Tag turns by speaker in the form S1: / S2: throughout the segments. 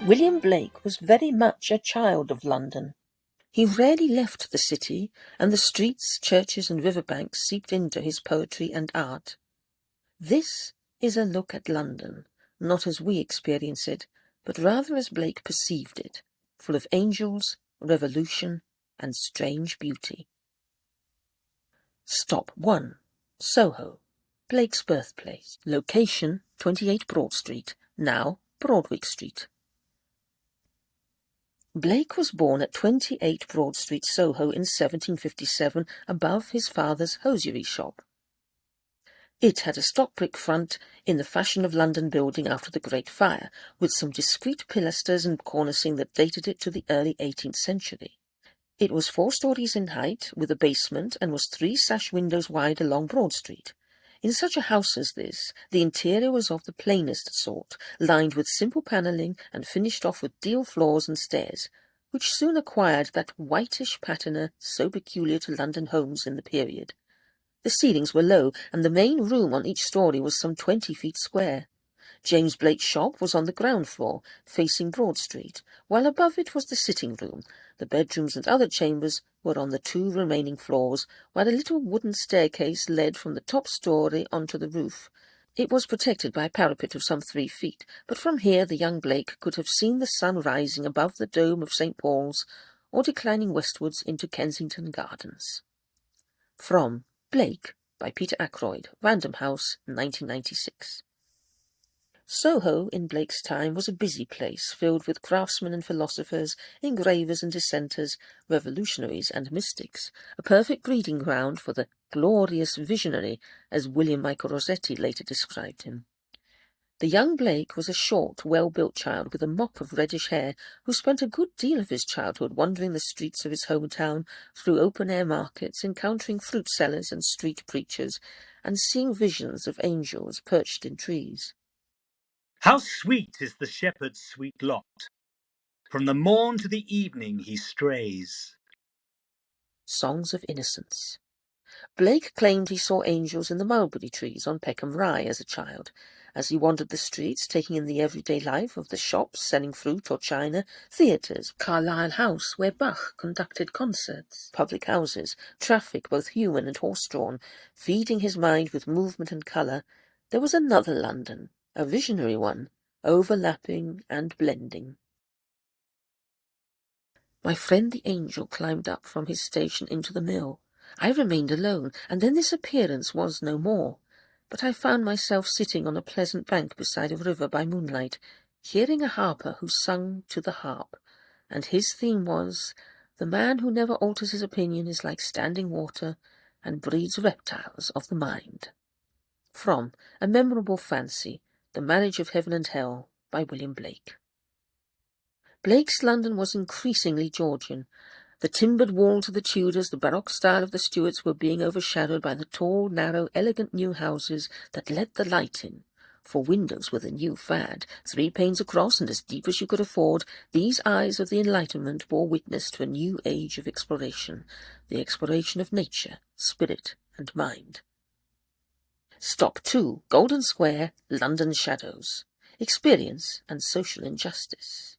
S1: William Blake was very much a child of London. He rarely left the city, and the streets, churches and riverbanks seeped into his poetry and art. This is a look at London, not as we experience it, but rather as Blake perceived it, full of angels, revolution, and strange beauty. Stop 1. Soho, Blake's birthplace. Location, 28 Broad Street, now Broadwick Street. Blake was born at 28 Broad Street, Soho in 1757 above his father's hosiery shop. It had a stock brick front in the fashion of London building after the Great Fire, with some discreet pilasters and cornicing that dated it to the early 18th century. It was 4 stories in height, with a basement, and was 3 sash windows wide along Broad Street. In such a house as this, the interior was of the plainest sort, lined with simple panelling and finished off with deal floors and stairs, which soon acquired that whitish patina so peculiar to London homes in the period. The ceilings were low, and the main room on each story was some 20 feet square. James Blake's shop was on the ground floor, facing Broad Street, while above it was the sitting room. The bedrooms and other chambers were on the 2 remaining floors, while a little wooden staircase led from the top story onto the roof. It was protected by a parapet of some 3 feet, but from here the young Blake could have seen the sun rising above the dome of St. Paul's, or declining westwards into Kensington Gardens. From Blake, by Peter Ackroyd, Random House, 1996. Soho, in Blake's time, was a busy place, filled with craftsmen and philosophers, engravers and dissenters, revolutionaries and mystics, a perfect breeding ground for the glorious visionary, as William Michael Rossetti later described him. The young Blake was a short, well-built child with a mop of reddish hair, who spent a good deal of his childhood wandering the streets of his hometown, through open-air markets, encountering fruit sellers and street preachers, and seeing visions of angels perched in trees.
S2: How sweet is the shepherd's sweet lot! From the morn to the evening he strays.
S1: Songs of Innocence. Blake claimed he saw angels in the mulberry trees on Peckham Rye as a child. As he wandered the streets, taking in the everyday life of the shops selling fruit or china, theatres, Carlisle House, where Bach conducted concerts, public houses, traffic both human and horse-drawn, feeding his mind with movement and colour, there was another London, a visionary one, overlapping and blending. My friend the angel climbed up from his station into the mill. I remained alone, and then this appearance was no more. But I found myself sitting on a pleasant bank beside a river by moonlight, hearing a harper who sung to the harp, and his theme was, "The man who never alters his opinion is like standing water, and breeds reptiles of the mind." From A Memorable Fancy, The Marriage of Heaven and Hell, by William Blake. Blake's London was increasingly Georgian. The timbered walls of the Tudors, the baroque style of the Stuarts, were being overshadowed by the tall, narrow, elegant new houses that let the light in. For windows were the new fad, 3 panes across and as deep as you could afford. These eyes of the Enlightenment bore witness to a new age of exploration, the exploration of nature, spirit, and mind. Stop 2. Golden Square, London Shadows. Experience and social injustice.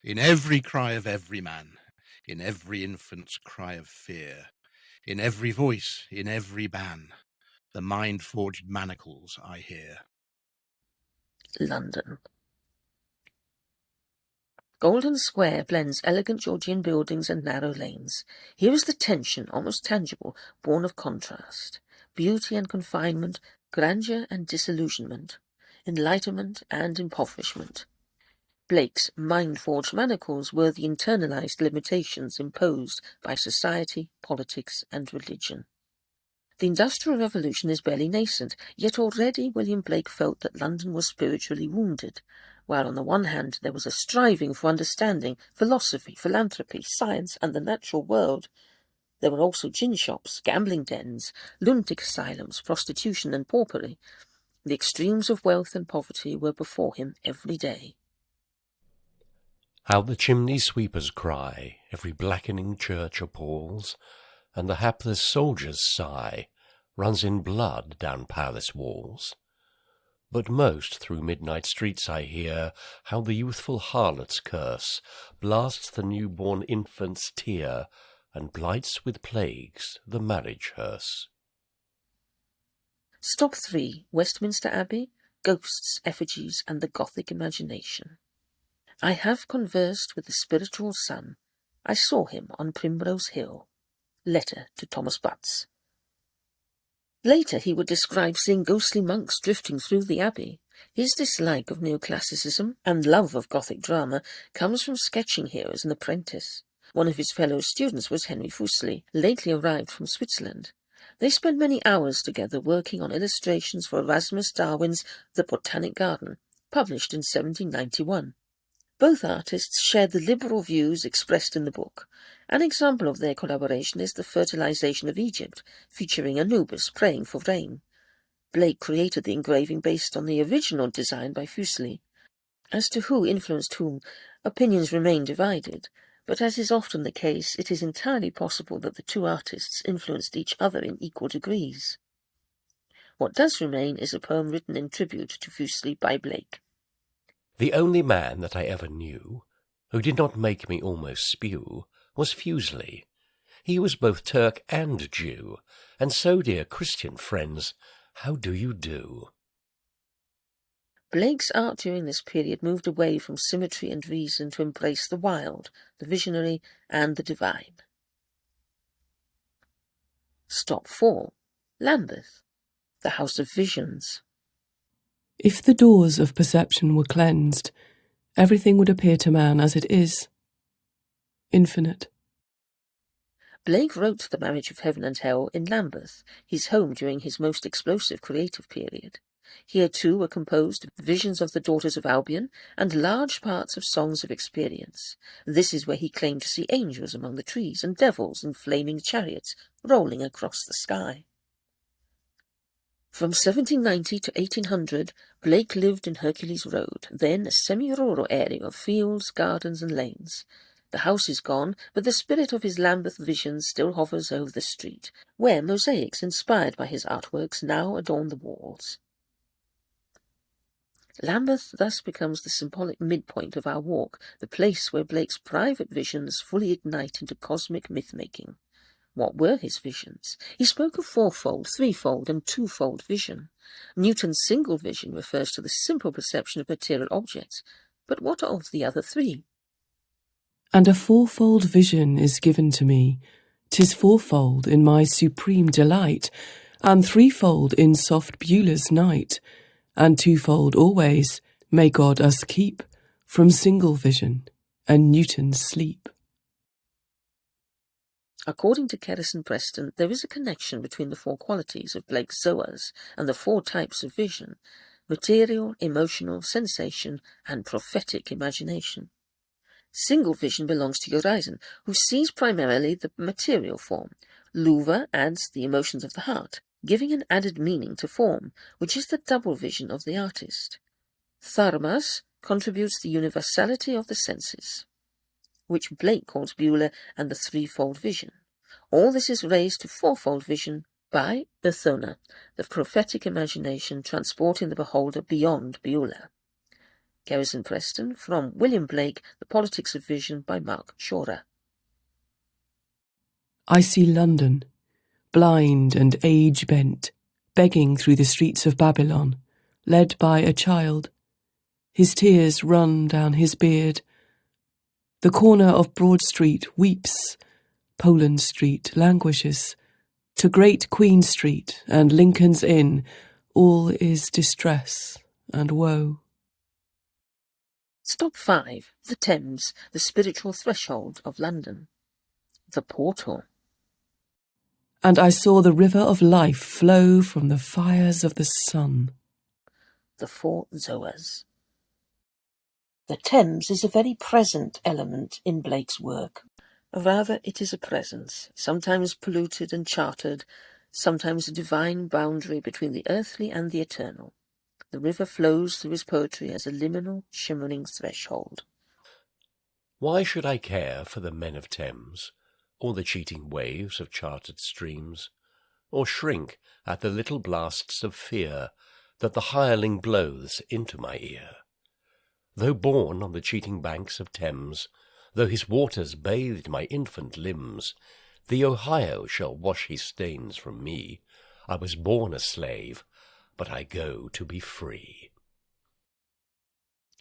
S3: In every cry of every man, in every infant's cry of fear, in every voice, in every ban, the mind-forged manacles I hear.
S1: London. Golden Square blends elegant Georgian buildings and narrow lanes. Here is the tension, almost tangible, born of contrast, beauty and confinement, grandeur and disillusionment, enlightenment and impoverishment. Blake's mind-forged manacles were the internalized limitations imposed by society, politics, and religion. The Industrial Revolution is barely nascent, yet already William Blake felt that London was spiritually wounded, while on the one hand there was a striving for understanding, philosophy, philanthropy, science, and the natural world. There were also gin shops, gambling dens, lunatic asylums, prostitution, and paupery. The extremes of wealth and poverty were before him every day.
S4: How the chimney sweepers cry, every blackening church appalls, and the hapless soldier's sigh runs in blood down palace walls. But most through midnight streets I hear how the youthful harlot's curse blasts the newborn infant's tear, and blights with plagues the marriage hearse.
S1: Stop 3. Westminster Abbey, Ghosts, Effigies, and the Gothic Imagination. I have conversed with the spiritual son. I saw him on Primrose Hill. Letter to Thomas Butts. Later he would describe seeing ghostly monks drifting through the abbey. His dislike of neoclassicism and love of Gothic drama comes from sketching here as an apprentice. One of his fellow students was Henry Fuseli, lately arrived from Switzerland. They spent many hours together working on illustrations for Erasmus Darwin's The Botanic Garden, published in 1791. Both artists shared the liberal views expressed in the book. An example of their collaboration is the fertilization of Egypt, featuring Anubis praying for rain. Blake created the engraving based on the original design by Fuseli. As to who influenced whom, opinions remain divided, but as is often the case, it is entirely possible that the two artists influenced each other in equal degrees. What does remain is a poem written in tribute to Fuseli by Blake.
S4: The only man that I ever knew who did not make me almost spew was Fuseli. He was both Turk and Jew, and so, dear Christian friends, how do you do?
S1: Blake's art during this period moved away from symmetry and reason to embrace the wild, the visionary, and the divine. Stop 4. Lambeth, the House of Visions.
S5: If the doors of perception were cleansed, everything would appear to man as it is, infinite.
S1: Blake wrote The Marriage of Heaven and Hell in Lambeth, his home during his most explosive creative period. Here too were composed visions of the daughters of Albion and large parts of songs of experience. This is where he claimed to see angels among the trees and devils in flaming chariots rolling across the sky. From 1790 to 1800, Blake lived in Hercules Road, then a semi-rural area of fields, gardens and lanes. The house is gone, but the spirit of his Lambeth visions still hovers over the street, where mosaics inspired by his artworks now adorn the walls. Lambeth thus becomes the symbolic midpoint of our walk, the place where Blake's private visions fully ignite into cosmic myth-making. What were his visions? He spoke of fourfold, threefold, and twofold vision. Newton's single vision refers to the simple perception of material objects. But what of the other 3?
S5: And a fourfold vision is given to me. 'Tis fourfold in my supreme delight, and threefold in soft Beulah's night, and twofold always may God us keep from single vision and Newton's sleep.
S1: According to Kerrison Preston, there is a connection between the 4 qualities of Blake's Zoas and the 4 types of vision: material, emotional, sensation, and prophetic imagination. Single vision belongs to Urizen, who sees primarily the material form. Luva adds the emotions of the heart, giving an added meaning to form, which is the double vision of the artist. Tharmas contributes the universality of the senses, which Blake calls Beulah and the threefold vision. All this is raised to fourfold vision by Urthona, the prophetic imagination transporting the beholder beyond Beulah. Garrison Preston, from William Blake, The Politics of Vision by Mark Shorter.
S5: I see London, blind and age-bent, begging through the streets of Babylon, led by a child. His tears run down his beard. The corner of Broad Street weeps, Poland Street languishes. To Great Queen Street and Lincoln's Inn, all is distress and woe.
S1: Stop 5. The Thames, the spiritual threshold of London. The Portal.
S5: And I saw the river of life flow from the fires of the sun.
S1: The 4 Zoas. The Thames is a very present element in Blake's work. Rather, it is a presence, sometimes polluted and chartered, sometimes a divine boundary between the earthly and the eternal. The river flows through his poetry as a liminal, shimmering threshold.
S4: Why should I care for the men of Thames, or the cheating waves of chartered streams, or shrink at the little blasts of fear that the hireling blows into my ear. Though born on the cheating banks of Thames, though his waters bathed my infant limbs, the Ohio shall wash his stains from me. I was born a slave, but I go to be free.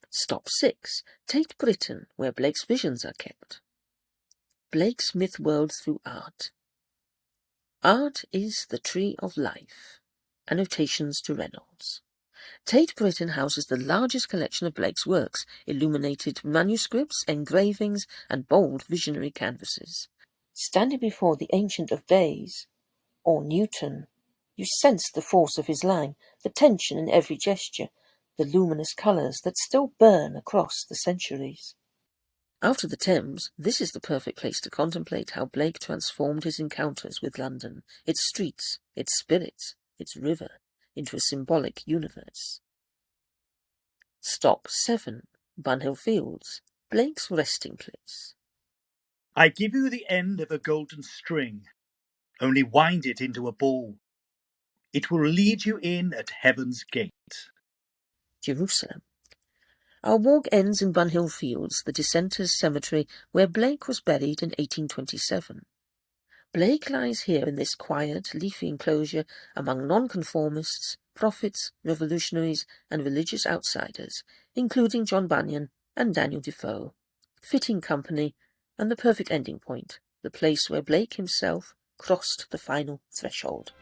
S1: Stop 6. Tate Britain, where Blake's visions are kept. Blake's myth world through art. Art is the tree of life. Annotations to Reynolds. Tate Britain houses the largest collection of Blake's works, illuminated manuscripts, engravings, and bold visionary canvases. Standing before the Ancient of Days, or Newton, you sense the force of his line, the tension in every gesture, the luminous colours that still burn across the centuries. After the Thames, this is the perfect place to contemplate how Blake transformed his encounters with London, its streets, its spirits, its river, into a symbolic universe. Stop 7. Bunhill Fields, Blake's resting place.
S2: I give you the end of a golden string, only wind it into a ball. It will lead you in at heaven's gate.
S1: Jerusalem. Our walk ends in Bunhill Fields, the Dissenters' cemetery, where Blake was buried in 1827. Blake lies here in this quiet, leafy enclosure among nonconformists, prophets, revolutionaries, and religious outsiders, including John Bunyan and Daniel Defoe. Fitting company, and the perfect ending point, the place where Blake himself crossed the final threshold.